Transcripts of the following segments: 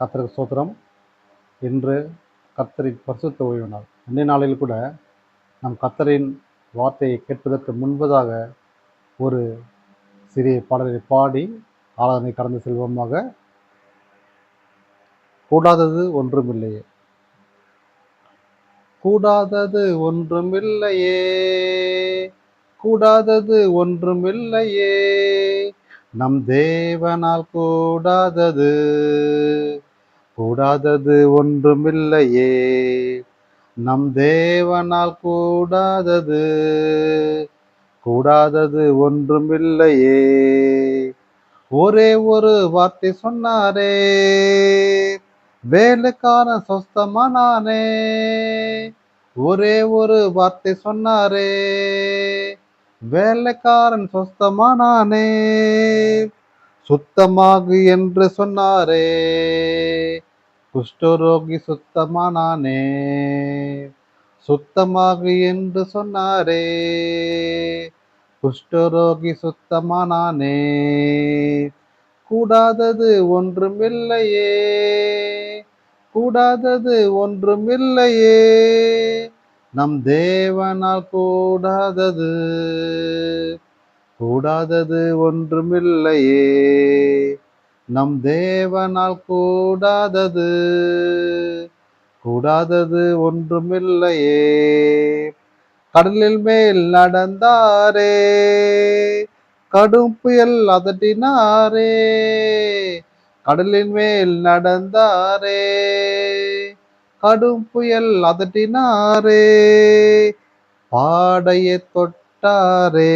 கர்த்தருக்கு ஸ்தோத்திரம். இன்று கர்த்தரின் பரிசுத்த ஓய்வு நாள். அன்றைய நாளில் கூட நம் கர்த்தரின் வார்த்தையை கேட்பதற்கு முன்பதாக ஒரு சிறிய பாடலை பாடி ஆராதனை கடந்து செல்வமாக. கூடாதது ஒன்றுமில்லையே, கூடாதது ஒன்றுமில்லையே, கூடாதது ஒன்றுமில்லையே, நம் தேவனால் கூடாதது கூடாதது ஒன்றுமில்லையே, நம் தேவனால் கூடாதது கூடாதது ஒன்றுமில்லையே. ஒரே ஒரு வார்த்தை சொன்னாரே, வேலைக்காரன் சொஸ்தமானானே. ஒரே ஒரு வார்த்தை சொன்னாரே, வேலைக்காரன் சொஸ்தமானானே. சுத்தமாகு என்று சொன்னாரே, குஷ்டரோகி சுத்தமானானே. சுத்தமாகு என்று சொன்னாரே, குஷ்டரோகி சுத்தமானானே. கூடாதது ஒன்றுமில்லையே, கூடாதது ஒன்றுமில்லையே, நம் தேவனால் கூடாதது கூடாதது ஒன்றுமில்லையே, நம் தேவனால் கூடாதது கூடாதது ஒன்றுமில்லையே. கடலில் மேல் நடந்தாரே, கடும் புயல் அதட்டினாரே. கடலின் மேல் நடந்தாரே, கடும் புயல் அதட்டினாரே. பாடையை தொட்டாரே,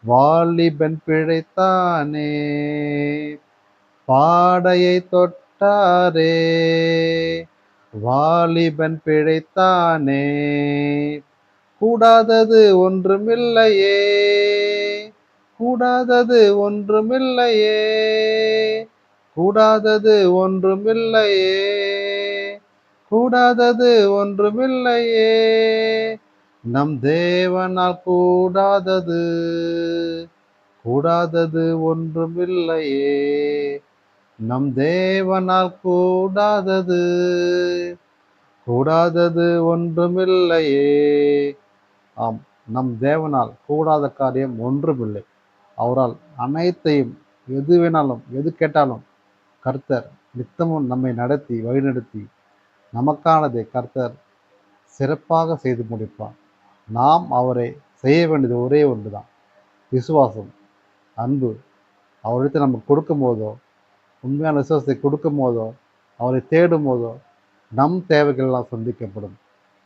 வாலிபன் பிழைத்தானே. பாடையை தொட்டாரே, வாலிபன் பிழைத்தானே. கூடாதது ஒன்றுமில்லையே, கூடாதது ஒன்றுமில்லையே, கூடாதது ஒன்றுமில்லையே, கூடாதது ஒன்றுமில்லையே, நம் தேவனால் கூடாதது கூடாதது ஒன்றுமில்லையே, நம் தேவனால் கூடாதது கூடாதது ஒன்றுமில்லையே. ஆம், நம் தேவனால் கூடாத காரியம் ஒன்றுமில்லை. அவரால் அனைத்தையும், எது வேணாலும் எது கேட்டாலும் கர்த்தர் நித்தமும் நம்மை நடத்தி வழிநடத்தி நமக்கானதை கர்த்தர் சிறப்பாக செய்து முடிப்பார். நாம் அவரை செய்ய வேண்டியது ஒரே ஒன்று தான், விசுவாசம், அன்பு. அவரிடத்தில் நம்ம கொடுக்கும் போதோ, உண்மையான விசுவாசத்தை கொடுக்கும் போதோ, அவரை தேடும் போதோ நம் தேவைகள்லாம் சந்திக்கப்படும்.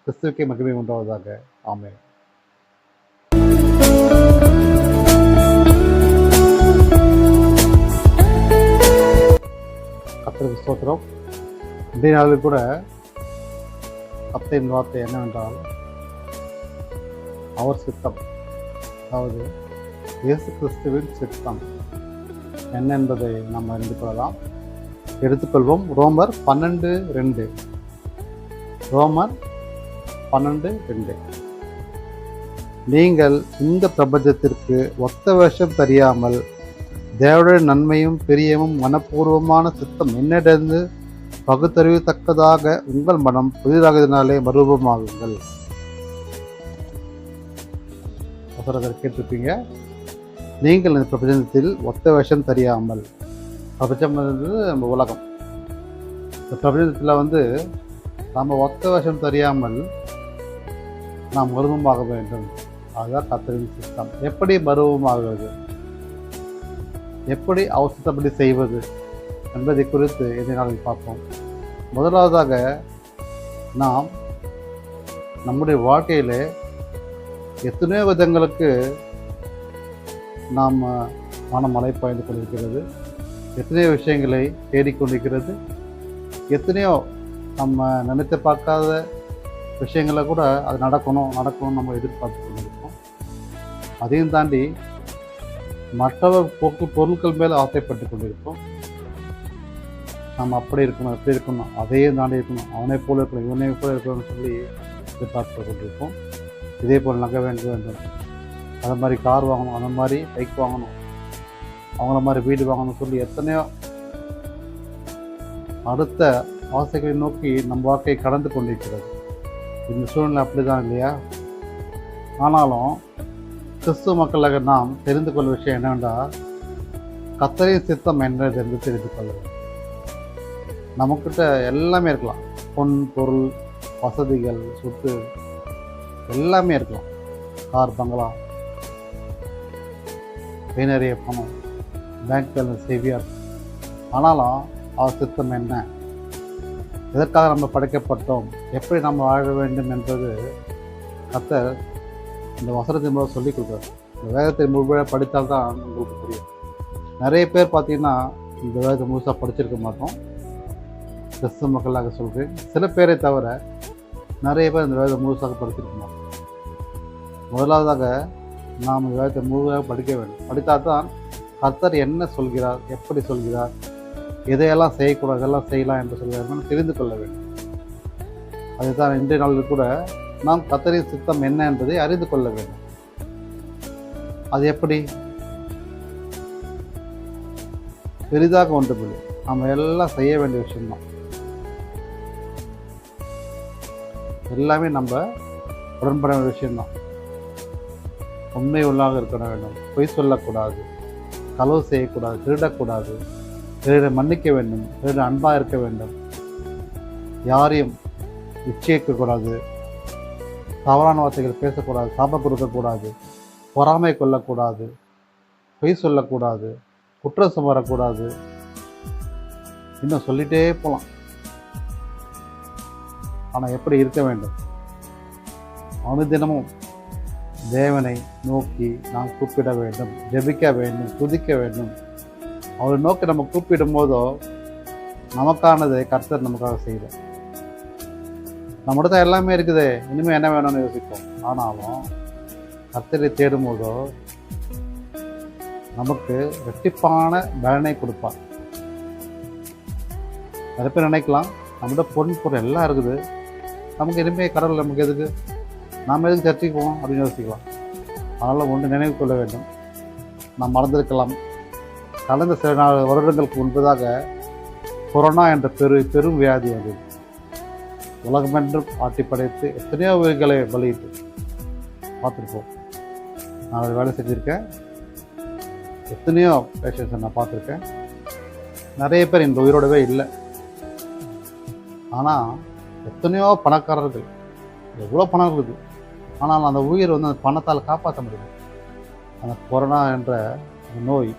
கிறிஸ்துவுக்கே மகிமை உண்டாவதாக. ஆமென். கர்த்தருக்கு ஸ்தோத்திரம். இன்றைய நாளில் கூட கர்த்தரின் வார்த்தை என்னவென்றால், அவர் சித்தம், அதாவது இயேசு கிறிஸ்துவின் சித்தம் என்ன என்பதை நாம் அறிந்து கொள்ளலாம். எடுத்துக்கொள்வோம். ரோமர் 12:2. ரோமர் 12:2. நீங்கள் இந்த பிரபஞ்சத்திற்கு ஒத்த வேஷம் தெரியாமல் தேவனுடைய நன்மையும் பிரியமும் மனப்பூர்வமான சித்தம் என்னிடந்து பகுத்தறிவித்தக்கதாக உங்கள் மனம் புதிதாகதினாலே மறுரூபமாகுங்கள். கேட்டிருப்பீங்க. நீங்கள் இந்த பிரபஞ்சத்தில் ஒத்த வேஷம் தெரியாமல், பிரபஞ்சம் நம்ம உலகம், இந்த பிரபஞ்சத்தில் நம்ம ஒத்த வேஷம் தெரியாமல் நாம் மருவமாக வேண்டும். அதுதான் கர்த்தரின் சித்தம். எப்படி மருவமாகிறது, எப்படி அவசரப்படி செய்வது என்பதை குறித்து இந்த நாளில் பார்ப்போம். முதலாவதாக, நாம் நம்முடைய வாழ்க்கையில் எத்தனையோ விதங்களுக்கு நாம் மனம் அலைப்பாய்ந்து கொண்டிருக்கிறது. எத்தனையோ விஷயங்களை தேடிக்கொண்டிருக்கிறது. எத்தனையோ நம்ம நினைத்து பார்க்காத விஷயங்களை கூட அது நடக்கணும்னு நம்ம எதிர்பார்த்து கொண்டிருக்கோம். அதையும் தாண்டி மற்றவர் பொருட்கள் மேலே ஆசைப்பட்டு கொண்டிருக்கோம். நம்ம அப்படி இருக்கணும், எப்படி இருக்கணும், அதையும் தாண்டி இருக்கணும், அவனை போல இருக்கணும், இவனை போல இருக்கணும்னு சொல்லி எதிர்பார்த்து கொண்டிருக்கோம். இதே போல் நகை வேண்டும், அதை மாதிரி கார் வாங்கணும், அந்த மாதிரி பைக் வாங்கணும், அவங்கள மாதிரி வீடு வாங்கணும்னு சொல்லி எத்தனையோ அடுத்த ஆசைகளை நோக்கி நம் வாழ்க்கையை கடந்து கொண்டிருக்கிறது. இந்த சூழ்நிலை அப்படி தான் இல்லையா? ஆனாலும் கிறிஸ்துவ மக்களாக நாம் தெரிந்து கொள்ளும் விஷயம் என்னவென்றால், கர்த்தரின் சித்தம் என்னது என்று தெரிந்து கொள்ள வேண்டும். நம்மக்கிட்ட எல்லாமே இருக்கலாம், பொன் பொருள் வசதிகள் சொத்து எல்லாமே இருக்கலாம், கார் பங்களா நிறைய பணம் பேங்க் பேலன்ஸ் ஹெவியாக இருக்கும். ஆனாலும் அவர் சித்தம் என்ன, எதற்காக நம்ம படைக்கப்பட்டோம், எப்படி நம்ம வாழ வேண்டும் என்பது கர்த்தர் இந்த வசனத்தின் மூலம் சொல்லிக் கொடுக்குறாரு. இந்த வேதத்தை முழுமையாக படித்தால்தான் உங்களுக்கு புரியும். நிறைய பேர் பார்த்திங்கன்னா இந்த வேதத்தை முழுசாக படிச்சிருக்க மாட்டோம். கிறிஸ்துவ மக்களாக சொல்கிறேன், சில பேரை தவிர நிறைய பேர் இந்த வேதத்தை முழுசாக படிச்சிருக்க மாட்டோம். முதலாவதாக நாம் இந்த வேதத்தை முழுமையாக படிக்க வேண்டும். படித்தால் தான் கர்த்தர் என்ன சொல்கிறார், எப்படி சொல்கிறார், எதையெல்லாம் செய்யக்கூடாது, இதெல்லாம் செய்யலாம் என்று சொல்கிறார் தெரிந்து கொள்ள வேண்டும். அதுதான் இன்றைய நாளில் கூட நாம் கர்த்தரின் சித்தம் என்ன என்பதை அறிந்து கொள்ள வேண்டும். அது எப்படி? பெரிதாக ஒன்றுமில்லை, நம்ம எல்லாம் செய்ய வேண்டிய விஷயம்தான். எல்லாமே நம்ம உடன்பட வேண்டிய விஷயம்தான். உண்மை உள்ளாக இருக்க வேண்டும், பொய் சொல்லக்கூடாது, களவு செய்யக்கூடாது, திருடக்கூடாது, பிறரை மன்னிக்க வேண்டும், பிறரை அன்பாக இருக்க வேண்டும், யாரையும் இச்சைக்கக்கூடாது, தவறான வார்த்தைகள் பேசக்கூடாது, சாபம் கொடுக்கக்கூடாது, பொறாமை கொள்ளக்கூடாது, பொய் சொல்லக்கூடாது, குற்றம் சுமரக்கூடாது, இன்னும் சொல்லிகிட்டே போகலாம். ஆனால் எப்படி இருக்க வேண்டும்? அனுதினமும் தேவனை நோக்கி நாம் கூப்பிட வேண்டும், ஜெபிக்க வேண்டும், துதிக்க வேண்டும். அவரை நோக்கி நம்ம கூப்பிடும் போதோ நமக்கானதை கர்த்தர் நமக்காக செய்வார். நம்மகிட்ட தான் எல்லாமே இருக்குது, இனிமேல் என்ன வேணும்னு யோசிப்போம். ஆனாலும் கர்த்தரை தேடும் போதோ நமக்கு ரெட்டிப்பான பலனை கொடுப்பார். நிறைய பேர் நினைக்கலாம், நம்மகிட்ட பொருள் எல்லாம் இருக்குது, நமக்கு இனிமேல் கடவுள் நமக்கு எதுக்கு, நாம் எதுக்கு சர்ச்சைக்கு போவோம் அப்படின்னு யோசிக்கலாம். அதனால் ஒன்று நினைவு கொள்ள வேண்டும், நாம் மறந்திருக்கலாம். கடந்த சில வருடங்களுக்கு முன்பதாக கொரோனா என்ற பெரும் வியாதி அது உலகமென்றும் ஆட்டி படைத்து எத்தனையோ உயிர்களை பலியிட்டு பார்த்துருப்போம். நான் அதை வேலை செஞ்சுருக்கேன், எத்தனையோ பேஷண்ட்ஸை நான் பார்த்துருக்கேன். நிறைய பேர் இந்த உயிரோடவே இல்லை. ஆனால் எத்தனையோ பணக்காரர்கள், எவ்வளோ பணம் இருக்குது, ஆனால் அந்த உயிர் அந்த பணத்தால் காப்பாற்ற முடியும். அந்த கொரோனா என்ற நோய்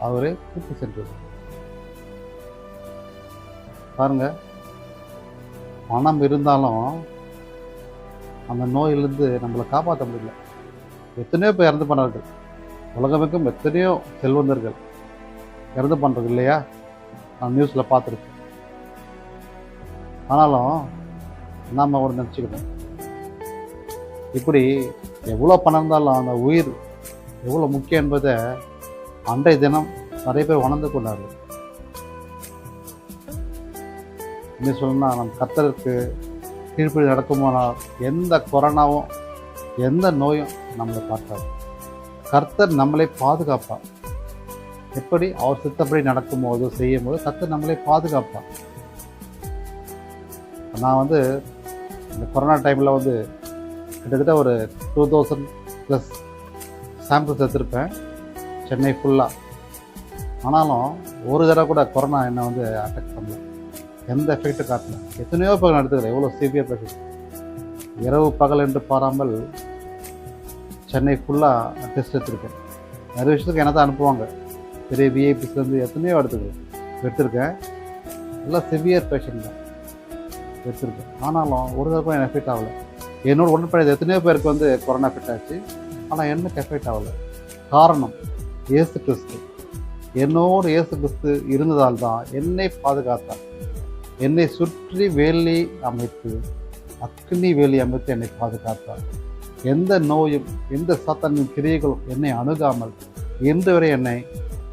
அவரே கூட்டு சென்றது. பாருங்க, பணம் இருந்தாலும் அந்த நோயிலிருந்து நம்மளை காப்பாற்ற முடியல. எத்தனையோ பேர் இறந்து பண்ணார்கள். உலகமெங்கும் எத்தனையோ செல்வந்தர்கள் இறந்து பண்ணுறது இல்லையா? நான் நியூஸில் பார்த்துருக்கேன். ஆனாலும் நாம் ஒரு நினச்சிக்கணும், இப்படி எவ்வளோ பணம் இருந்தாலும் அந்த உயிர் எவ்வளோ முக்கியம் என்பதை அன்றைய தினம் நிறைய பேர் உணர்ந்து கொண்டார்கள். இன்னும் சொல்லணும்னா, நம் கர்த்தருக்கு கீழ்ப்படி நடக்குமானால் எந்த கொரோனாவும் எந்த நோயும் நம்மளை பார்க்காது. கர்த்தர் நம்மளை பாதுகாப்பார். எப்படி? அவர் சித்தப்படி நடக்கும்போது செய்யும்போது கர்த்தர் நம்மளை பாதுகாப்பார். நான் இந்த கொரோனா டைமில் கிட்டத்தட்ட ஒரு 2000+ சாம்பிள்ஸ் எடுத்திருப்பேன் சென்னை ஃபுல்லாக. ஆனாலும் ஒரு தடவை கூட கொரோனா என்னை அட்டாக் பண்ணல, எந்த எஃபெக்டும் காட்டல. எத்தனையோ பகல் எடுத்துக்கிறேன், எவ்வளோ சிவியர் பேஷண்ட், இரவு பகல் என்று பாராமல் சென்னை ஃபுல்லாக டெஸ்ட் எடுத்திருக்கேன். நிறைய விஷயத்துக்கு என்ன தான் அனுப்புவாங்க, பெரிய விஐபிஸ்லேருந்து எத்தனையோ எடுத்திருக்கேன். எல்லாம் சிவியர் பேஷண்ட் தான் எடுத்திருக்கேன். ஆனாலும் ஒரு தடவை எனக்கு எஃபெக்ட் ஆகலை. என்னோட உடன்படிக்கை எத்தனையோ பேருக்கு கொரோனா எஃபெக்ட் ஆச்சு, ஆனால் எனக்கு எஃபெக்ட் ஆகலை. காரணம் இயேசு கிறிஸ்து. என்னோடு இயேசு கிறிஸ்து இருந்ததால் தான் என்னை பாதுகாத்தார். என்னை சுற்றி வேலி அமைத்து அக்னி வேலி அமைத்து என்னை பாதுகாத்தார். எந்த நோயும் எந்த சாத்தானின் கிரியைகளும் என்னை அணுகாமல் இன்று வரை என்னை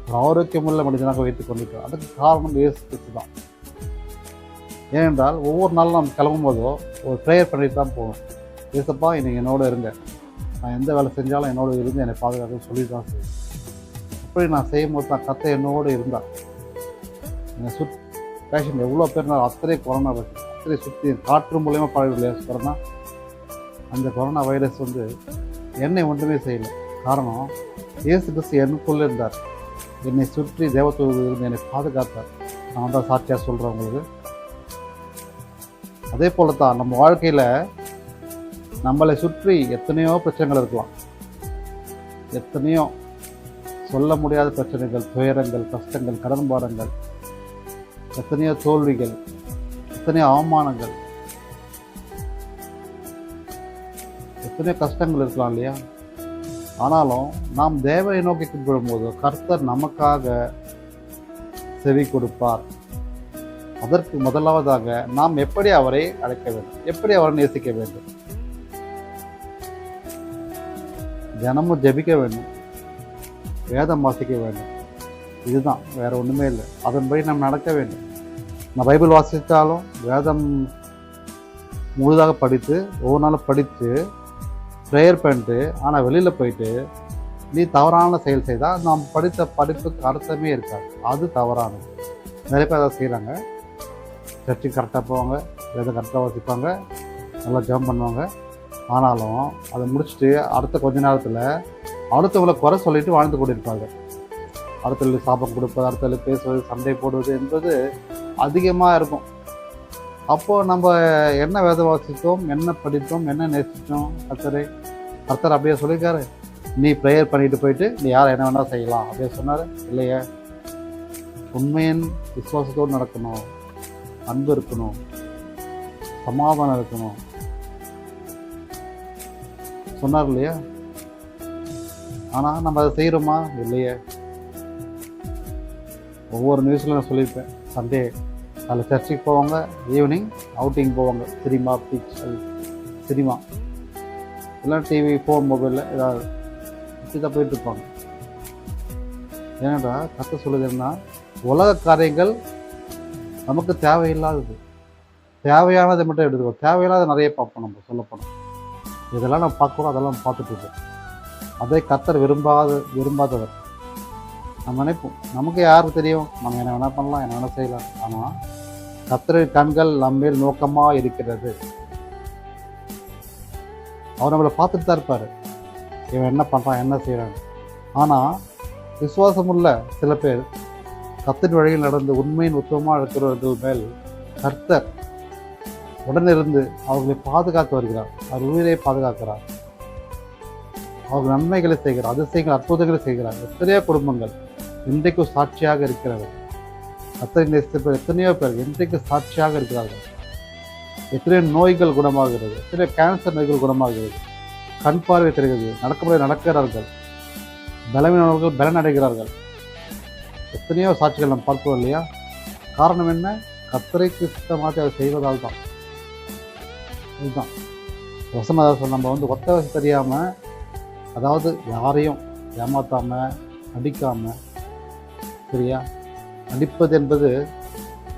ஒரு ஆரோக்கியமுள்ள மனிதனாக வைத்துக் கொண்டிருக்கிறார். அதுக்கு காரணம் இயேசு கிறிஸ்து தான். ஏனென்றால் ஒவ்வொரு நாளும் நாம் கிளம்பும் போதோ ஒரு ப்ரேயர் பண்ணிட்டு தான் போகணும். ஏசப்பா இன்னைக்கு என்னோடு இருங்க, நான் எந்த வேலை செஞ்சாலும் என்னோடு இருந்து என்னை பாதுகாக்க சொல்லி தான் செய்வேன். அப்படி நான் செய்யும்போது தான் கர்த்தர் என்னோடு இருந்தார். என்னை பேஷண்ட் எவ்வளோ பேர் நான் அத்தனை கொரோனா வைரஸ் அத்தனை சுற்றி காற்று மூலயமா பரவ கொரோனா. அந்த கொரோனா வைரஸ் என்னை ஒன்றுமே செய்யலை. காரணம் இயேசு கிறிஸ்து எனக்குள்ளே இருந்தார். என்னை சுற்றி தேவத்தூர் இருந்து என்னை பாதுகாத்தார். நான் தான் சாட்சியாக சொல்கிறேன் உங்களுக்கு. அதே போல தான் நம்ம வாழ்க்கையில் நம்மளை சுற்றி எத்தனையோ பிரச்சனைகள் இருக்கலாம். எத்தனையோ சொல்ல முடியாத பிரச்சனைகள், துயரங்கள், கஷ்டங்கள், கடன் பாடங்கள், எத்தனையோ தோல்விகள், எத்தனையோ அவமானங்கள், எத்தனையோ கஷ்டங்கள் இருக்கலாம் இல்லையா? ஆனாலும் நாம் தேவனை நோக்கி கூப்பிடும்போது கர்த்தர் நமக்காக செவி கொடுப்பார். அதற்கு முதலாவதாக நாம் எப்படி அவரை அழைக்க வேண்டும், எப்படி அவரை நேசிக்க வேண்டும்? தினமும் ஜெபிக்க வேண்டும், வேதம் வாசிக்க வேண்டும். இதுதான், வேற ஒன்றுமே இல்லை. அதன்படி நாம் நடக்க வேண்டும். நான் பைபிள் வாசித்தாலும் வேதம் முழுதாக படித்து ஒவ்வொரு நாளும் படித்து ப்ரேயர் பண்ணிட்டு, ஆனால் வெளியில் போயிட்டு நீ தவறான செயல் செய்தால் நாம் படித்த படிப்புக்கு அர்த்தமே இருக்காது. அது தவறானது. நிறைய பேர் அதை செய்கிறாங்க. சர்ச்சுக்கு கரெக்டாக போவாங்க, வேதம் கரெக்டாக வாசிப்பாங்க, நல்லா ஜெபம் பண்ணுவாங்க. ஆனாலும் அதை முடிச்சுட்டு அடுத்த கொஞ்ச நேரத்தில் அடுத்தவங்களை குறை சொல்லிட்டு வாழ்ந்து கொண்டிருப்பாங்க. அடுத்தவர்களுக்கு சாபம் கொடுப்பது, அடுத்தவர்களுக்கு பேசுவது, சண்டை போடுவது என்பது அதிகமாக இருக்கும். அப்போது நம்ம என்ன வேதம் வாசித்தோம், என்ன படித்தோம், என்ன நேசித்தோம்? கர்த்தர் அப்படியே சொல்லியிருக்காரு, நீ ப்ரேயர் பண்ணிட்டு போயிட்டு நீ யாரை என்ன வேணால் செய்யலாம் அப்படியே சொன்னார் இல்லையா? உண்மையின் விசுவாசத்தோடு நடக்கணும், அன்பு இருக்கணும், சமாதானம் இருக்கணும் சொன்னார் இல்லையா? ஆனால் நம்ம அதை செய்கிறோமா? இல்லையே. ஒவ்வொரு நியூஸில் நான் சொல்லியிருப்பேன், சண்டே அதில் சர்ச்சுக்கு போவாங்க, ஈவினிங் அவுட்டிங் போவாங்க, சினிமா, சினிமா இல்லை டிவி, ஃபோன், மொபைலில் ஏதாவது இப்படி தான் போயிட்டுருப்பாங்க. ஏன்னா கற்று சொல்லுது என்ன, உலக காரியங்கள் நமக்கு தேவையில்லாதது, தேவையானதை மட்டும் எடுத்துக்கோ. தேவையில்லாத நிறைய பார்ப்போம். நம்ம சொல்லப்போனோம் இதெல்லாம் நம்ம பார்க்குறோம், அதெல்லாம் பார்த்துட்ருக்கோம். அதை கர்த்தர் விரும்பாதவர். நம்ம நினைப்போம், நமக்கு யாருக்கு தெரியும், நம்ம என்ன வேணால் பண்ணலாம், என்ன வேணால் செய்யலாம். ஆனால் கர்த்தரின் கண்கள் நம்மேல் நோக்கமாக இருக்கிறது. அவர் நம்மளை பார்த்துட்டு தான் இருப்பார், இவன் என்ன பண்ணுறான், என்ன செய்கிறான். ஆனால் விசுவாசமுள்ள சில பேர் கர்த்தரின் வழியில் நடந்து உண்மையின் உத்தமமாக இருக்கிறவர்கள் மேல் கர்த்தர் உடனிருந்து அவர்களை பாதுகாத்து வருகிறார். அவர் உயிரை பாதுகாக்கிறார், அவர்கள் நன்மைகளை செய்கிறார், அதிசயங்கள், அற்புதங்களை செய்கிறார். எத்தனையோ குடும்பங்கள் இன்றைக்கும் சாட்சியாக இருக்கிறார்கள். கர்த்தரை நேசித்த பேர் எத்தனையோ பேர் இன்றைக்கு சாட்சியாக இருக்கிறார்கள். எத்தனையோ நோய்கள் குணமாகிறது, எத்தனையோ கேன்சர் நோய்கள் குணமாகிறது, கண் பார்வை தெரிகிறது, நடக்கும்போது நடக்கிறார்கள், பலவீனவர்கள் பலன் அடைகிறார்கள். எத்தனையோ சாட்சிகள் நம்ம பார்ப்போம் இல்லையா? காரணம் என்ன? கர்த்தரைக்கு சுத்தமாக அதை செய்வதால் தான். இதுதான் வசனதாசன். நம்ம ஒத்த வசதி தெரியாமல், அதாவது யாரையும் ஏமாற்றாமல், அடிக்காமல், சரியா? அடிப்பது என்பது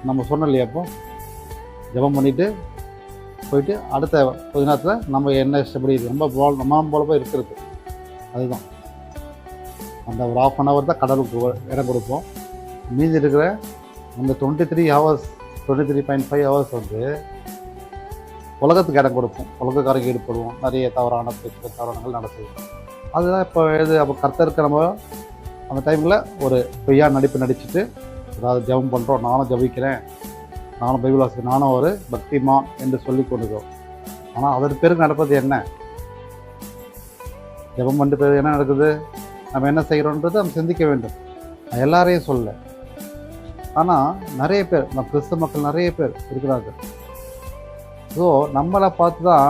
நம்ம சொன்னோம் இல்லையா? அப்போ ஜெபம் பண்ணிவிட்டு போயிட்டு அடுத்த கொஞ்ச நேரத்தில் நம்ம என்ன இஷ்டப்படி ரொம்ப நம்ம போல போய் இருக்கிறது. அதுதான் அந்த ஒரு 1/2 hour தான் கடவுளுக்கு இடம் கொடுப்போம். மீதி இருக்கிற அந்த 23 hours 23.5 hours உலகத்துக்கு இடம் கொடுப்போம். உலகக்காரங்க ஈடுபடுவோம், நிறைய தவறான பேச்சு, தவறானங்கள் நடத்துவோம். அதுதான் இப்போ அப்போ கர்த்தருக்கு நம்ம அந்த டைமில் ஒரு பொய்யா நடிச்சுட்டு, அதாவது ஜெபம் பண்ணுறோம், நானும் ஜபிக்கிறேன், நானும் பைபிள் வாசிக்கிறேன், நானும் ஒரு பக்திமான் என்று சொல்லி கொண்டுக்கிறோம். ஆனால் அதற்கு பேருக்கு நடப்பது என்ன? ஜெபம் பண்ணிட்டு பேர் என்ன நடக்குது, நம்ம என்ன செய்கிறோன்றது நம்ம சிந்திக்க வேண்டும். நான் எல்லாரையும் சொல்ல, ஆனால் நிறைய பேர், நம்ம கிறிஸ்தவ மக்கள் நிறைய பேர் இருக்கிறார்கள். ஸோ நம்மளை பார்த்து தான்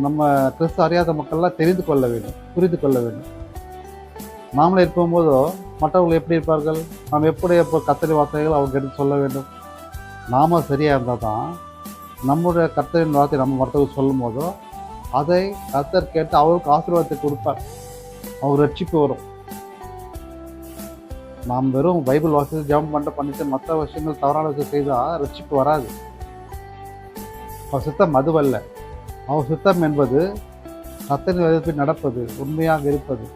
நம்ம கிறிஸ்து அறியாத மக்கள்லாம் தெரிந்து கொள்ள வேண்டும், புரிந்து கொள்ள வேண்டும். நாமளே இருக்கும்போதோ மற்றவர்கள் எப்படி இருப்பார்கள், நாம் எப்படி எப்போ கர்த்தருடைய வார்த்தைகள் அவங்க எடுத்து சொல்ல வேண்டும். நாம சரியாக இருந்தால் தான் நம்முடைய கர்த்தரின் வார்த்தை நம்ம மற்றவர்கள் சொல்லும் போதோ அதை கர்த்தர் கேட்டு அவருக்கு ஆசீர்வாதத்தை கொடுப்பார். அவர் ரட்சிப்பு வரும். நாம் வெறும் பைபிள் வாசித்து ஜெபம் பண்ணிட்டு மற்ற விஷயங்கள் தவறான விஷயம் செய்தால் ரட்சிப்பு வராது. அவர் சித்தம் அதுவல்ல. அவர் சித்தம் என்பது கர்த்தரின் விதத்தில் நடப்பது, உண்மையாக இருப்பது,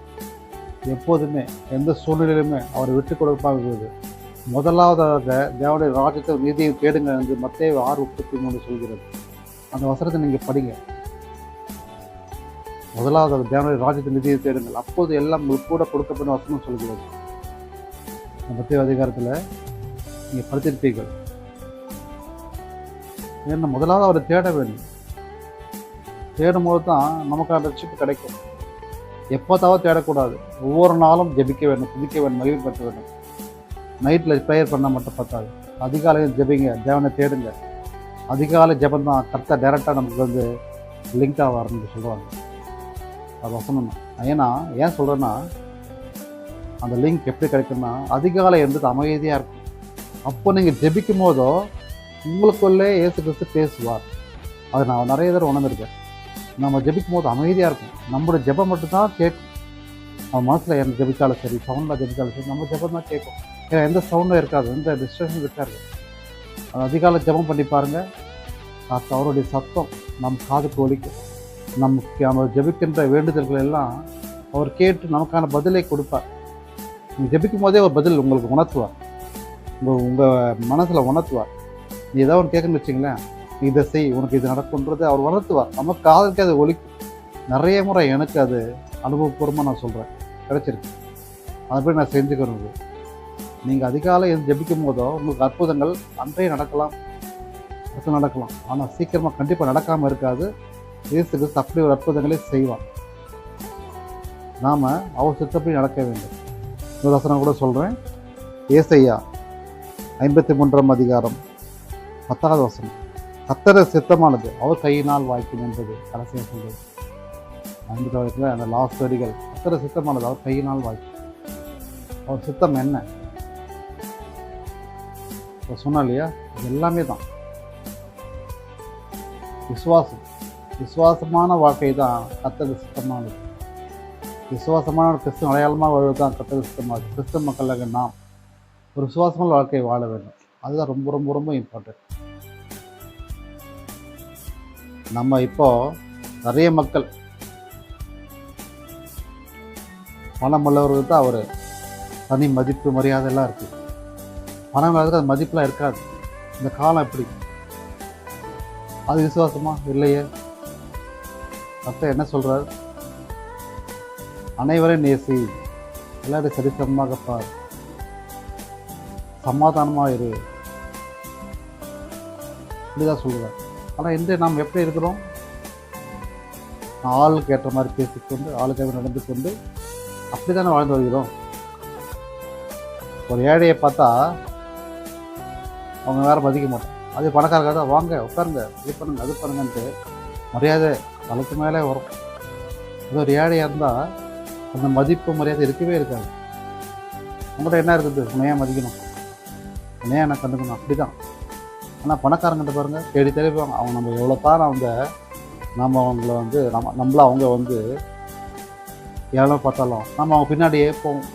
எப்போதுமே எந்த சூழ்நிலையிலுமே அவரை விட்டு கொடுப்பாங்க. முதலாவதாக தேவனுடைய ராஜ்யத்தை நீதியை தேடுங்க என்று மத்தேயு 6:33 சொல்கிறது. அந்த வசனத்தை நீங்கள் படிங்க. முதலாவதாக தேவனுடைய ராஜ்யத்தை நிதியை தேடுங்கள், அப்போது எல்லாம் உங்களுக்கு கூட கொடுக்கப்படும் வசனம் சொல்கிறது. மத்தேயு அதிகாரத்தில் நீங்கள் படித்திருப்பீர்கள். ஏன்னா முதலாவது அவரை தேட வேண்டும். தேடும்போது தான் நமக்கான ரட்சிப்பு கிடைக்கும். எப்போதாவது தேடக்கூடாது. ஒவ்வொரு நாளும் ஜெபிக்க வேண்டும், துதிக்க வேண்டும், மகிழ்வுபடுத்த வேண்டும். நைட்டில் ப்ரேயர் பண்ணால் மட்டும் பத்தாது. அதிகாலையில் ஜெபிங்க, தேவனை தேடுங்க. அதிகாலை ஜெபம் தான் கரெக்டாக டைரெக்டாக நமக்கு லிங்க் ஆவார்னு சொல்லுவாங்க. அது வசனம் தான். ஏன்னா ஏன் சொல்கிறேன்னா, அந்த லிங்க் எப்படி கிடைக்குன்னா, அதிகாலை இருந்தது அமைதியாக இருக்கும். அப்போ நீங்கள் ஜெபிக்கும் போதோ உங்களுக்குள்ளே இயேசு கிறிஸ்து பேசுவார். அது நான் நிறைய தடவை உணர்ந்திருக்கேன். நம்ம ஜெபிக்கும் போது அமைதியாக இருக்கும். நம்மளோட ஜெபம் மட்டும்தான் கேட்கும். நம்ம மனசில் என்ன ஜெபித்தாலும் சரி, சவுண்டில் ஜெபித்தாலும் சரி, நம்ம ஜெபம் தான் கேட்கும். ஏன்னா எந்த சவுண்டும் இருக்காது, எந்த டிஸ்ட்ராக்ஷன் இருக்காது. அது அதிகாலை ஜெபம் பண்ணி பாருங்கள். அவருடைய சத்தம் நம் காதுக்கு ஒலிக்கும். நம்ம ஜெபிக்கின்ற வேண்டுதல்கள் எல்லாம் அவர் கேட்டு நமக்கான பதிலை கொடுப்பார். நீங்கள் ஜெபிக்கும் போதே ஒரு பதில் உங்களுக்கு உணர்த்துவார். உங்கள் மனசில் உணர்த்துவார். நீ ஏதாவது ஒன்று கேட்கணும்னு வச்சிங்களேன், நீ இதை செய், உனக்கு இது நடக்குன்றது அவர் உணர்த்துவார். நம்ம காதுக்கு அது ஒலிக்கும். நிறைய முறை எனக்கு அது அனுபவபூர்வமாக நான் சொல்கிறேன், கிடைச்சிருக்கு. அதுபடி நான் செஞ்சுக்கிறது. நீங்கள் அதிகாலை ஜெபிக்கும் போதோ உங்களுக்கு அற்புதங்கள் அன்றைய நடக்கலாம், ஆனால் சீக்கிரமாக கண்டிப்பாக நடக்காமல் இருக்காது. இயேசு கிறிஸ்து அப்படி ஒரு அற்புதங்களே செய்வான். நாம் அவர் சித்தப்படி நடக்க வேண்டும். ஒரு வசனம் கூட சொல்கிறேன். ஏசாயா 53 அதிகாரம் 10வது வசனம். கர்த்தர் சித்தமானது அவர் கையினால் வாய்க்கும் என்பது கடைசியாக சொல்கிறது. 50 அந்த லாஸ்ட் வரிகள். கர்த்தர் சித்தமானது அவர் கையினால் வாய்க்கும். அவர் சித்தம் என்ன சொன்னா இல்லையா, அது எல்லாமே தான் விசுவாசமான வாழ்க்கை தான் கர்த்தர் சித்தமானது. விசுவாசமான ஒரு கிறிஸ்துவ அடையாளமாக வாழ்வது தான் கர்த்தர் சித்தமானது. கிறிஸ்துவ மக்களாக நாம் ஒரு விசுவாசமான வாழ்க்கையை வாழ வேண்டும். அதுதான் ரொம்ப ரொம்ப ரொம்ப இம்பார்ட்டன்ட். நம்ம இப்போ நிறைய மக்கள் பணம் உள்ளவர்கள் தான் அவர் தனி மதிப்பு மரியாதை எல்லாம் இருக்குது. பணம் இல்லாததுக்கு அது மதிப்பெலாம் இருக்காது. இந்த காலம் எப்படி? அது விசுவாசமா இல்லையே. கர்த்தர் என்ன சொல்கிறார்? அனைவரையும் நேசி, எல்லாரும் சரிசமமாக பார், சமாதானமாக இரு, இப்படிதான் சொல்கிறார். ஆனால் இன்று நாம் எப்படி இருக்கிறோம்? ஆளுக்கு ஏற்ற மாதிரி பேசிக்கொண்டு, ஆளுக்காக நடந்து கொண்டு அப்படி தானே வாழ்ந்து வருகிறோம். ஒரு ஏழையை பார்த்தா அவங்க வேறு மதிக்க மாட்டோம். அதே பணக்காரங்க தான் வாங்க உட்காருங்க, இது பண்ணுங்க அது பண்ணுங்கன்ட்டு மரியாதை தலைக்கு மேலே வரும். அது ஒரு ஏழையாக இருந்தால் அந்த மதிப்பு மரியாதை இருக்கவே இருக்காது. உங்கள்கிட்ட என்ன இருக்குது? உன்னையே மதிக்கணும், உன்னையே என்ன கண்டுக்கணும், அப்படி தான். ஆனால் பணக்காரங்கிட்ட பாருங்கள், தேடி தெரிவிப்பாங்க. அவங்க நம்ம எவ்வளோ தான் நம்ம அவங்கள நம்மள அவங்க எவ்வளோ பார்த்தாலும் நம்ம அவங்க பின்னாடியே போவோம்.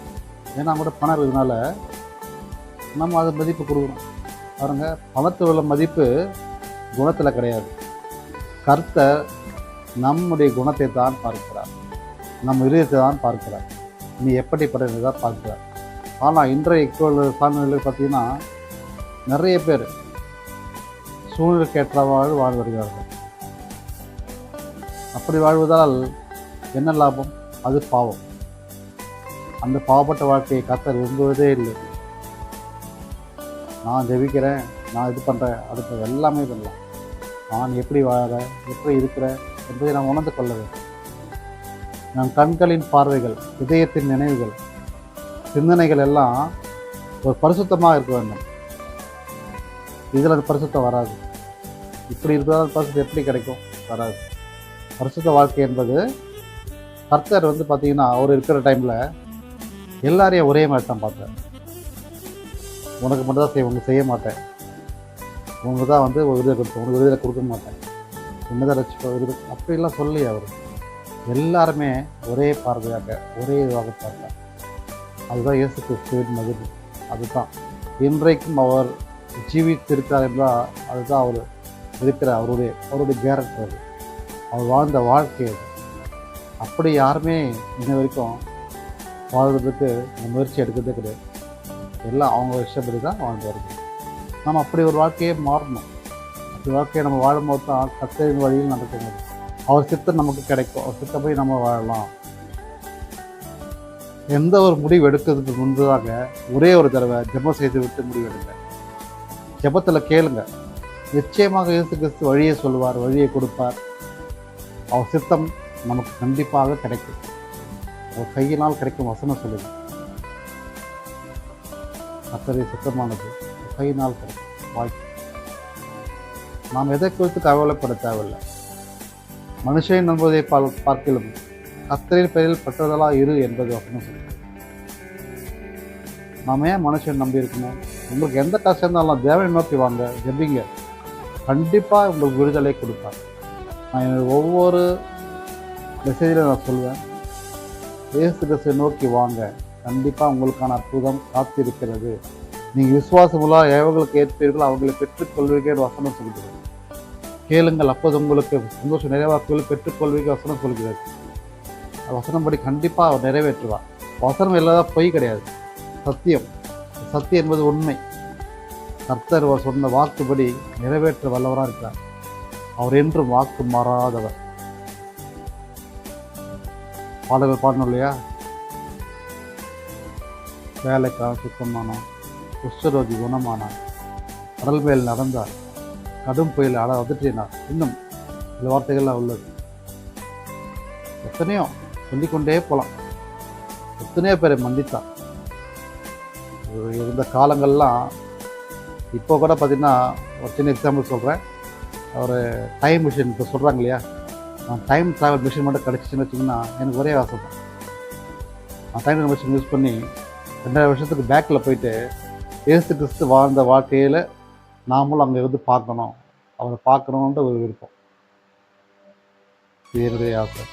ஏன்னா அவங்க கூட பணம் இருக்கிறதுனால நம்ம அதை மதிப்பு கொடுக்கணும். பாருங்கள், பணத்தில் உள்ள மதிப்பு குணத்தில் கிடையாது. கர்த்தர் நம்முடைய குணத்தை தான் பார்க்கிறார், நம்ம இதயத்தை தான் பார்க்கிறார், நீ எப்படிப்பட்டதை தான் பார்க்கிறார். ஆனால் இன்றைய சூழ்நிலை பார்த்தீங்கன்னா நிறைய பேர் சூழ்நிலைக்கேற்றவாறு வாழ்ந்து வருகிறார்கள். அப்படி வாழ்வதால் என்ன லாபம்? அது பாவம். அந்த பாவப்பட்ட வாழ்க்கையை கர்த்தர் விரும்புவதே இல்லை. நான் ஜெபிக்கிறேன், நான் இது பண்ணுறேன், அடுத்த எல்லாமே பண்ணலாம். நான் எப்படி வாழறேன், எப்படி இருக்கிறேன் என்பதை நாம் உணர்ந்து கொள்ள வேண்டும். நம் கண்களின் பார்வைகள், இதயத்தின் நினைவுகள், சிந்தனைகள் எல்லாம் ஒரு பரிசுத்தமாக இருக்க வேண்டும். இதில் அது பரிசுத்தம் வராது. இப்படி இருக்கிறதால் பரிசுத்தம் எப்படி கிடைக்கும்? வராது. பரிசுத்த வாழ்க்கை என்பது கர்த்தர் பார்த்தீங்கன்னா அவர் இருக்கிற டைமில் எல்லாரையும் ஒரே மாதிரி தான் பார்த்தார். உனக்கு மட்டும் தான் செய்ய மாட்டேன், உங்க தான் வந்து ஒரு விருதை கொடுத்தோம், உனக்கு விருதை கொடுக்க மாட்டேன், என்னதான் ரசிப்ப விருது அப்படிலாம் சொல்லி அவர் எல்லாருமே ஒரே பார்வையாக ஒரே இதுவாக பார்த்தார். அதுதான் இயேசு கிறிஸ்துவின் மகிழ்ச்சி. அதுதான் இன்றைக்கும் அவர் ஜீவித்திருக்கார் என்றால் அதுதான் அவர் இருக்கிற அவருடைய கேரக்டர் அது, அவர் வாழ்ந்த வாழ்க்கை அது. அப்படி யாருமே இன்ன வரைக்கும் வாழ்கிறதுக்கு முயற்சி எடுக்கிறதே கிடையாது. எல்லாம் அவங்க இஷ்டப்படி தான் வாழ்ந்து வருது. நம்ம அப்படி ஒரு வாழ்க்கையே மாறணும். அப்படி வாழ்க்கையை நம்ம வாழும்போது தான் கர்த்தரின் வழியில் நடக்க முடியும். அவர் சித்தம் நமக்கு கிடைக்கும். அவர் சித்தப்படி நம்ம வாழலாம். எந்த ஒரு முடிவு எடுக்கிறதுக்கு முன்பதாக ஒரே ஒரு தடவை ஜெபம் செய்து விட்டு முடிவு எடுங்க. ஜெபத்தில் கேளுங்க. நிச்சயமாக இயேசு கிறிஸ்து வழியை சொல்லுவார், வழியை கொடுப்பார். அவர் சித்தம் நமக்கு கண்டிப்பாக கிடைக்கும். அவர் கையினால் கிடைக்கும் வசனம் சொல்லுது. கர்த்தருடைய சித்தமானது கையினால் கிடைக்கும் வாய்ப்பு. நாம் எதை குறித்து கவலைப்பட தேவையில்லை. மனுஷன் நம்புவதை பார்க்கிலும் கர்த்தரின் பெயரில் பற்றுதலாக இரு என்பது வசனம் சொல்லுது. நாம் ஏன் மனுஷன் நம்பி இருக்கணும்? உங்களுக்கு எந்த கஷ்டம் இருந்தாலும் தேவனை நோக்கி வாங்க, ஜெபிங்க. கண்டிப்பாக உங்களுக்கு விடுதலை கொடுப்பார். நான் என்னோட ஒவ்வொரு மெசேஜில் நான் சொல்வேன், இயேசு கிறிஸ்துவை நோக்கி வாங்க, கண்டிப்பாக உங்களுக்கான அற்புதம் காத்திருக்கிறது. நீங்கள் விசுவாசமுள்ள எவர்களுக்கு ஏற்பீர்கள் அவர்களை பெற்றுக்கொள்வீர்கள் வசனம் சொல்கிறது. கேளுங்கள், அப்போது உங்களுக்கு சந்தோஷம் நிறைவாக்குகள் பெற்றுக்கொள்வீர்கள் வசனம் சொல்கிறது. வசனம் படி கண்டிப்பாக அவர் நிறைவேற்றுவார். வசனம் இல்லாத பொய் கிடையாது, சத்தியம். சத்தியம் என்பது உண்மை. கர்த்தர் சொன்ன வாக்குப்படி நிறைவேற்ற வல்லவராக இருக்கிறார். அவர் என்றும் வாக்கு மாறாதவர். பாடல்கள் பாடணும் இல்லையா? வேலைக்கான சுத்தமானான், குஷ்டரோகி குணமானான், கடல் மேல் நடந்தார், கடும் புயல் அதற்றினார். இன்னும் சில வார்த்தைகள்லாம் உள்ளது. எத்தனையோ சொல்லிக்கொண்டே போகலாம். எத்தனையோ பேரை மன்னித்தார். இருந்த காலங்கள்லாம் இப்போ கூட பார்த்திங்கன்னா ஒரு சின்ன எக்ஸாம்பிள் சொல்கிறேன். ஒரு டைம் மிஷின் இப்போ சொல்கிறாங்க இல்லையா, நான் டைம் ட்ராவல் மிஷின் மட்டும் கிடச்சிச்சின்னு வச்சிங்கன்னா எனக்கு ஒரே ஆசை தான். நான் டைம் ட்ராவல் மிஷின் யூஸ் பண்ணி 2000 வருஷத்துக்கு பேக்கில் போயிட்டு இயேசு கிறிஸ்து வாழ்ந்த வாழ்க்கையில் நாமளும் அங்கே இருந்து பார்க்கணும், அவரை பார்க்கணுன்ற ஒரு விருப்பம். இது என்னுடைய ஆசை.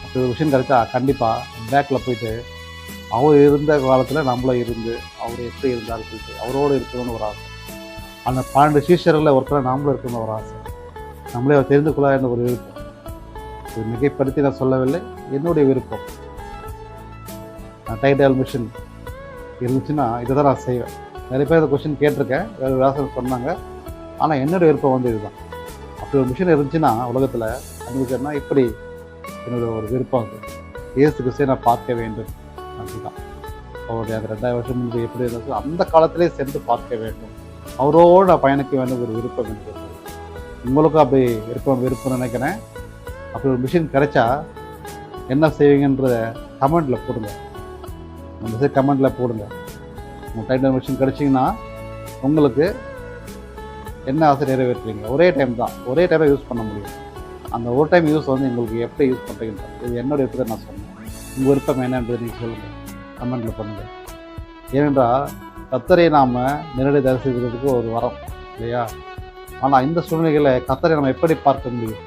அப்படி ஒரு விஷயம் கிடைச்சா கண்டிப்பாக பேக்கில் போயிட்டு அவர் இருந்த காலத்தில் நம்மளும் இருந்து அவர் எப்படி இருந்தார் சொல்லிட்டு அவரோடு இருக்கணும்னு ஒரு ஆசை. அந்த 12 சீஷர்களில் ஒருத்தர் நாமளும் இருக்கணும்னு ஒரு ஆசை. நம்மளே அவர் தெரிந்து கொள்ள என்ற ஒரு விருப்பம். இது மிகைப்படுத்தி நான் சொல்லவில்லை, என்னுடைய விருப்பம். நான் டைம் ட்ராவல் மிஷின் இருந்துச்சுன்னா இதை தான் நான் செய்வேன். நிறைய பேர் இந்த கொஸ்டின் கேட்டிருக்கேன், வேறு வியாசம் சொன்னாங்க. ஆனால் என்னுடைய விருப்பம் வந்து இதுதான். அப்படி ஒரு மிஷின் இருந்துச்சுன்னா உலகத்தில் கண்டுபிடிச்சேன்னா இப்படி என்னுடைய ஒரு விருப்பம் அது. இயேசு கிறிஸ்துவை நான் பார்க்க வேண்டும். அதுதான் அவருடைய அந்த 2000 வருஷம் முன்பு எப்படி இருந்தது அந்த காலத்திலே சென்று பார்க்க வேண்டும், அவரோடு நான் பயணிக்க வேண்டும் ஒரு விருப்பம் இருக்கிறது. உங்களுக்கும் அப்படி விருப்பம் நினைக்கிறேன். அப்படி ஒரு மிஷின் கிடைச்சா என்ன செய்வீங்கன்றத கமெண்டில் போடுங்க. மெசேஜ் கமெண்டில் போடுங்க. உங்கள் டைம் மிஷின் கிடைச்சிங்கன்னா உங்களுக்கு என்ன ஆசை நிறைவேற்றுவீங்க? ஒரே டைம் தான், ஒரே டைமை யூஸ் பண்ண முடியும். அந்த ஒரு டைம் யூஸ் வந்து உங்களுக்கு எப்படி யூஸ் பண்ணுறீங்க, இது என்னோட விருப்பத்தை நான் சொன்னேன். உங்கள் விருப்பம் என்னன்றது நீங்கள் சொல்லுங்கள், கமெண்டில் பண்ணுங்கள். ஏனென்றால் கர்த்தரை நாம் நேரடி தரிசிக்கிறதுக்கு ஒரு வரம் இல்லையா? ஆனால் இந்த சூழ்நிலைகளை கர்த்தரை நம்ம எப்படி பார்க்க முடியும்?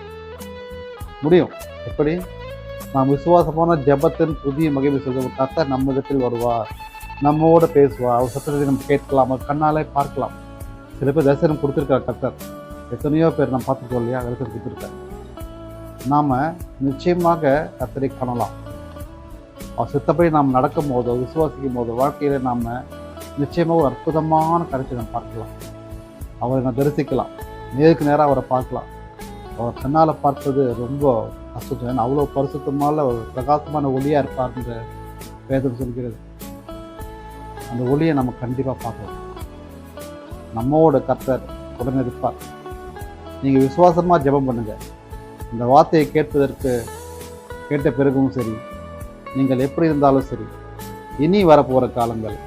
எப்படி? நாம் விசுவாசமான ஜெபத்தின் புதிய மகிமை சொல்கிற கர்த்தர் நம்ம இடத்தில் வருவார், நம்மோடு பேசுவார், அவர் சத்தத்தை நம்ம கேட்கலாம், அவர் கண்ணாலே பார்க்கலாம். சில பேர் தரிசனம் கொடுத்துருக்கார் கர்த்தர். எத்தனையோ பேர் நம்ம பார்த்துருக்கோம் இல்லையா? தரிசனம் கொடுத்துருக்கார். நாம் நிச்சயமாக கர்த்தரை காணலாம். அவர் சித்தப்படி நாம் நடக்கும் போதோ விசுவாசிக்கும் போதோ வாழ்க்கையில் நாம் நிச்சயமாக ஒரு அற்புதமான கருத்தை நாம் பார்க்கலாம். அவரை நான் தரிசிக்கலாம், நேருக்கு நேராக அவரை பார்க்கலாம். அவர் கண்ணால் பார்ப்பது ரொம்ப கஷ்டம். ஏன்னா அவ்வளோ பரிசுத்தமான ஒரு பிரகாசமான ஒளியாக இருப்பார்ன்ற வேதம் சொல்கிறது. அந்த ஒளியை நம்ம கண்டிப்பாக பார்க்கலாம். நம்மோட கர்த்தர் உடனே இருப்பார். நீங்கள் விசுவாசமாக ஜெபம் பண்ணுங்கள். இந்த வார்த்தையை கேட்ட பிறகும் சரி, நீங்கள் எப்படி இருந்தாலும் சரி, இனி வரப்போகிற காலங்கள்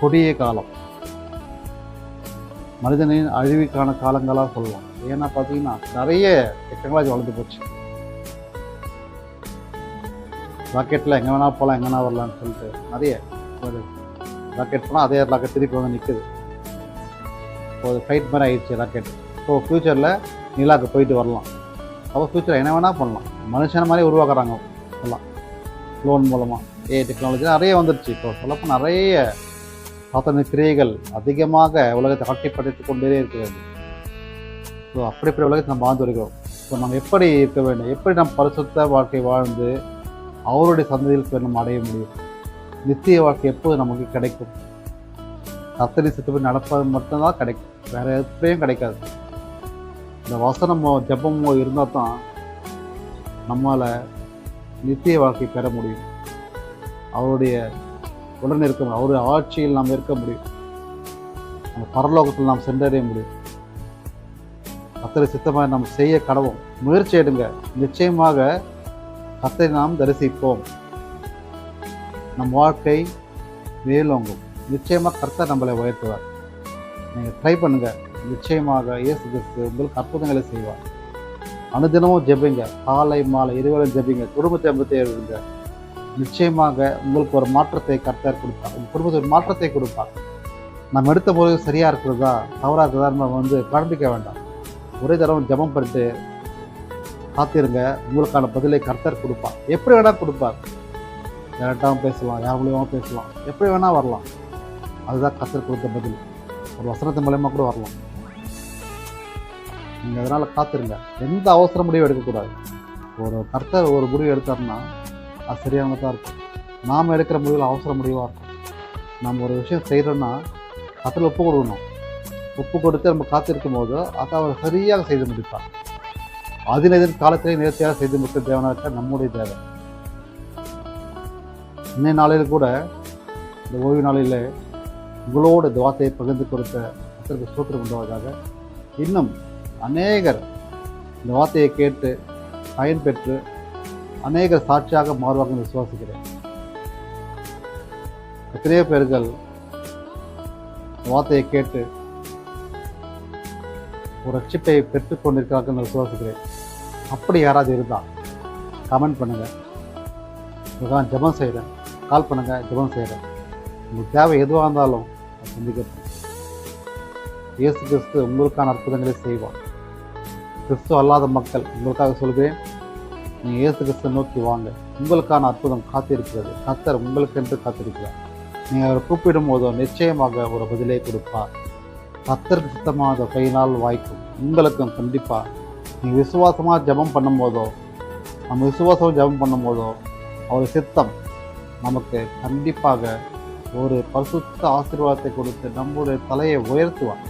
கொடிய காலம், மனிதனின் அழிவுக்கான காலங்களாக சொல்லலாம். ஏன்னா பார்த்தீங்கன்னா நிறைய டெக்னாலஜி வளர்ந்து போச்சு. ராக்கெட்டில் எங்கே வேணால் போகலாம், எங்கன்னா வரலான்னு சொல்லிட்டு நிறைய ராக்கெட் போனால் அதே ராக்கெட் திருப்பி வந்து நிற்குது. ஒரு ஃப்ளைட் மாதிரி ஆயிடுச்சு ராக்கெட். ஸோ ஃப்யூச்சரில் நிலாவுக்கு போயிட்டு வரலாம். அப்போ ஃப்யூச்சரில் என்ன வேணால் பண்ணலாம். மனுஷன மாதிரி உருவாக்குறாங்க எல்லாம் லோன் மூலமாக. டெக்னாலஜி நிறைய வந்துருச்சு. இப்போ சொல்லப்போ நிறைய சாத்தான கிரியைகள் அதிகமாக உலகத்தை ஆட்டிப்படைத்து கொண்டே இருக்கிறது. ஸோ அப்படிப்பட்ட உலகத்தை நம்ம வாழ்ந்து வருகிறோம். ஸோ நம்ம எப்படி இருக்க வேண்டும், எப்படி நம்ம பரிசுத்த வாழ்க்கை வாழ்ந்து அவருடைய சந்ததியில் நம்ம அடைய முடியும், நித்திய வாழ்க்கை எப்போது நமக்கு கிடைக்கும்? கர்த்தரின் சித்தப்படி நடப்பது மட்டும்தான் கிடைக்கும், வேறு எப்படியும் கிடைக்காது. இந்த வசனமோ ஜெபமோ இருந்தால் தான் நம்மளால் நித்திய வாழ்க்கை பெற முடியும். அவருடைய உடன் இருக்க முடியும், அவருடைய ஆட்சியில் நாம் இருக்க முடியும், அந்த பரலோகத்தில் நாம் சென்றடைய முடியும். கர்த்தரை சித்தமாக நாம் செய்ய கடவோம், முயற்சி எடுங்க. நிச்சயமாக கர்த்தரை நாம் தரிசிப்போம், நம் வாழ்க்கை மேலோங்கும். நிச்சயமாக கர்த்தர் நம்மளை உயர்த்துவார். நீங்கள் ட்ரை பண்ணுங்கள். நிச்சயமாக இயேசு கிறிஸ்து உங்களுக்கு அற்புதங்களை செய்வார். அனுதினமும் ஜெபிங்க, காலை மாலை இருவேளை ஜெபிங்க, குடும்ப ஜெபத்தை எழுதுங்க. நிச்சயமாக உங்களுக்கு ஒரு மாற்றத்தை கர்த்தர் கொடுப்பார், உங்கள் குடும்பத்துக்கு ஒரு மாற்றத்தை கொடுப்பார். நம்ம எடுத்த முறை சரியாக இருக்கிறதா தவறாக இருக்கிறதா நம்ம காண்பிக்க வேண்டாம். ஒரே தடவை ஜெபம் பண்ணிட்டு காத்திருங்க, உங்களுக்கான பதிலை கர்த்தர் கொடுப்பார். எப்படி வேணால் கொடுப்பார். டேரெக்டாகவும் பேசலாம், யார் மூலியமாக பேசலாம், எப்படி வேணால் வரலாம். அதுதான் கர்த்தர் கொடுத்த பதில். ஒரு வசனத்தின் மூலயமா கூட வரலாம். நீங்கள் அதனால் காத்திருங்க. எந்த அவசர முடிவும் எடுக்கக்கூடாது. ஒரு கர்த்தர் ஒரு முடிவு எடுத்தார்னா அது சரியானதாக இருக்கும். நாம் எடுக்கிற முடிவில் அவசர முடிவாக இருக்கும். நம்ம ஒரு விஷயம் செய்கிறோன்னா அதில் ஒப்பு கொடுக்கணும். ஒப்பு கொடுத்து நம்ம காத்திருக்கும் போது அதை அவர் சரியாக செய்து முடிப்பார். அதினதின் காலத்திலே நேர்த்தியாக செய்து முடிக்க தேவனாக இருக்க நம்முடைய தேவை. இன்னைய நாளில் கூட இந்த ஓய்வு நாளில் உங்களோடு இந்த வார்த்தையை பகிர்ந்து கொடுத்த கர்த்தருக்கு ஸ்தோத்திரம் உண்டாவதாக. இன்னும் அநேகர் இந்த வார்த்தையை கேட்டு பயன்பெற்று அநேகர் சாட்சியாக மாறுவாங்க விசுவாசிக்கிறேன். எத்தனையோ பேர்கள் இந்த வார்த்தையை கேட்டு ஒரு ரட்சிப்பை பெற்றுக் கொண்டிருக்கிறார்கள் விசுவாசிக்கிறேன். அப்படி யாராவது இருந்தால் கமெண்ட் பண்ணுங்கள். உங்களுக்காக ஜெபம் செய்கிறேன். கால் பண்ணுங்கள், ஜெபம் செய்கிறேன். உங்களுக்கு தேவை எதுவாக இருந்தாலும் சந்திக்கிறேன். இயேசு கிறிஸ்து உங்களுக்கான அற்புதங்களை செய்வார். கிறிஸ்து அல்லாத மக்கள் உங்களுக்காக சொல்கிறேன், நீங்கள் இயேசு கிறிஸ்துவை நோக்கி வாங்க. உங்களுக்கான அற்புதம் காத்திருக்கிறது. கர்த்தர் உங்களுக்கென்று காத்திருக்கிறார். நீங்கள் அவரை கூப்பிடும் போதோ நிச்சயமாக ஒரு பதிலை கொடுப்பார். கர்த்தருக்கு சித்தமாக கையினால் வாய்க்கும். உங்களுக்கும் கண்டிப்பாக நீங்கள் விசுவாசமாக ஜெபம் பண்ணும் போதோ, நம்ம விசுவாசமாக ஜெபம் பண்ணும் போதோ அவர் சித்தம் நமக்கு கண்டிப்பாக ஒரு பரிசுத்த ஆசீர்வாதத்தை கொடுத்து நம்முடைய தலையை உயர்த்துவார்.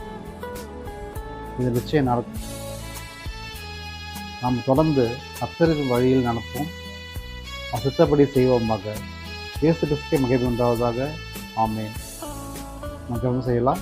இது நிச்சயம் நடக்கும். நாம் தொடர்ந்து கர்த்தரின் வழியில் நடப்போம், சித்தப்படி செய்வோமாக. இயேசு கிறிஸ்துவுக்கே மகிமை உண்டாவதாக. ஆமென். நாம் ஜெபம் செய்யலாம்.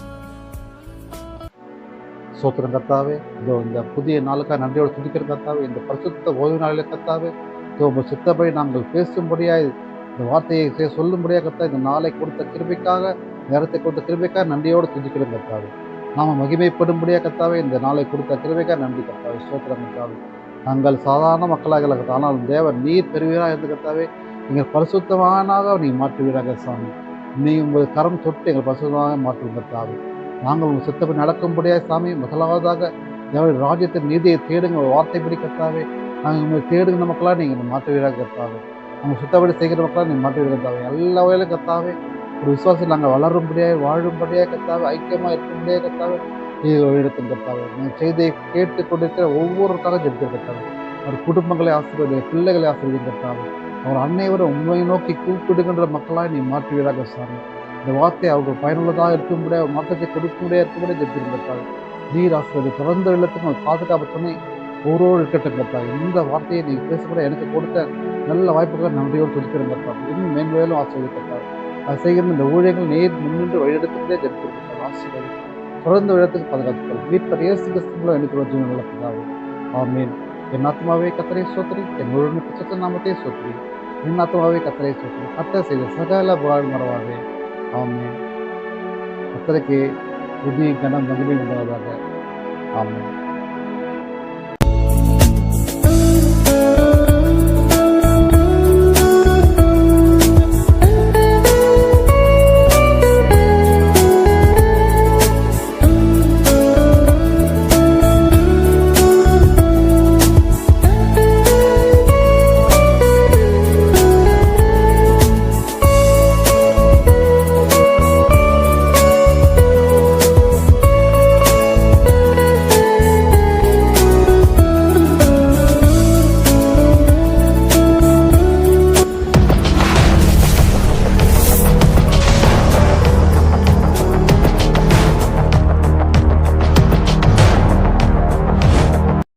ஸ்தோத்திரம் கர்த்தாவே, இதோ இந்த புதிய நாளுக்காக நன்றியோடு துதிக்கிற கர்த்தாவே, இந்த பரிசுத்த ஓய்வு நாளில் கர்த்தாவே, இதோ உங்கள் சித்தப்படி நாங்கள் பேசும்படியாய் இந்த வார்த்தையை சொல்லும்படியாக கர்த்தா, இந்த நாளை கொடுத்த கிருபைக்காக, நேரத்தை கொடுத்த கிருபைக்காக நன்றியோடு துதிக்கிறோம் கர்த்தாவே. நாம் மகிமைப்படும்படியாக கர்த்தாவே, இந்த நாளை கொடுத்த கிருபைக்காக நன்றி கர்த்தாவே. ஸ்தோத்திரம் கர்த்தாவே. நாங்கள் சாதாரண மக்களாக இல்லை, ஆனால் தேவன் நீர் பெறுவீராக இருந்து கர்த்தாவே, எங்கள் பரிசுத்தமானாக நீங்கள் மாற்றுவீராக சாமி. நீங்கள் உங்கள் கரம் தொட்டு எங்கள் பரிசுத்தமாக மாற்றும் கர்த்தாவே. நாங்கள் உங்கள் சித்தப்படி நடக்கும்படியாக சாமி, முதலாவதாக தேவனுடைய ராஜ்யத்தின் நீதியை தேடுங்க, வார்த்தைப்படி கர்த்தாவே. நாங்கள் உங்களை தேடுகிற மக்களாக நீங்கள் மாற்றுவீராக கர்த்தாவே. நாங்கள் சுத்தப்படி செய்கிற மக்களாக நீங்கள் மாற்றுவீராக கர்த்தாவே. எல்லா வகையிலும் கர்த்தாவே, ஒரு விசுவாசத்தில் நாங்கள் வளரும்படியாக வாழும்படியாக கர்த்தாவே, ஐக்கியமாக இருக்கும்படியாக கர்த்தாவே இடத்தின் கர்த்தாவே. நீங்கள் செய்தியை கேட்டுக்கொண்டிருக்கிற ஒவ்வொருக்காக ஜெபிக்கிற கர்த்தாவே. அவர் குடும்பங்களை ஆசீர்வதி, பிள்ளைகளை ஆசீர்வதி கர்த்தாவே. அவர் அன்னைவரும் உண்மையை நோக்கி கூப்பிடுகின்ற மக்களாக நீ மாற்றுவீராக சாமி. இந்த வார்த்தை அவர்கள் பயனுள்ளதாக இருக்கும்படியாக மாற்றத்தை கொடுக்கும்படியாக இருக்கும்படியாக ஜெபிக்கிற கர்த்தாவே. நீர் ஆசீர்வதி பிறந்த இல்லத்துக்கும் ஒரு பாதுகாப்பு துணை ஒவ்வொரு இருக்கட்டும் கர்த்தாவே. இந்த வார்த்தையை நீங்கள் பேசக்கூட எனக்கு கொடுத்த நல்ல வாய்ப்புகளை நன்றியோடு துதிக்கிறேன் கர்த்தாவே. இன்னும் மேன்மேலும் ஆசீர்வதி கர்த்தாவே. அது செய்கிற இந்த ஊழியர்கள் நேர் முன்னின்று வழிநடத்துகிறதே ஜெபிக்கிற ஆசீர்வதி தொடர்ந்து இடத்துக்கு பாதுகாத்துக்கள். மீட்பர் இயேசு கிறிஸ்துவின் எனக்கு ஒரு ஜீவன் நல்லதாவே. ஆமென். என் ஆத்மாவே கர்த்தரை ஸ்தோத்திரி, என் முழு பரிசுத்த நாமத்தை ஸ்தோத்திரி. என் ஆத்மாவே கர்த்தரை ஸ்தோத்திரி, கர்த்தர் செய்த சகல புகழ் மறவாதே. ஆமென். கர்த்தருக்கு புதிய கனம் மகிமை உண்டாவதாக. ஆமென்.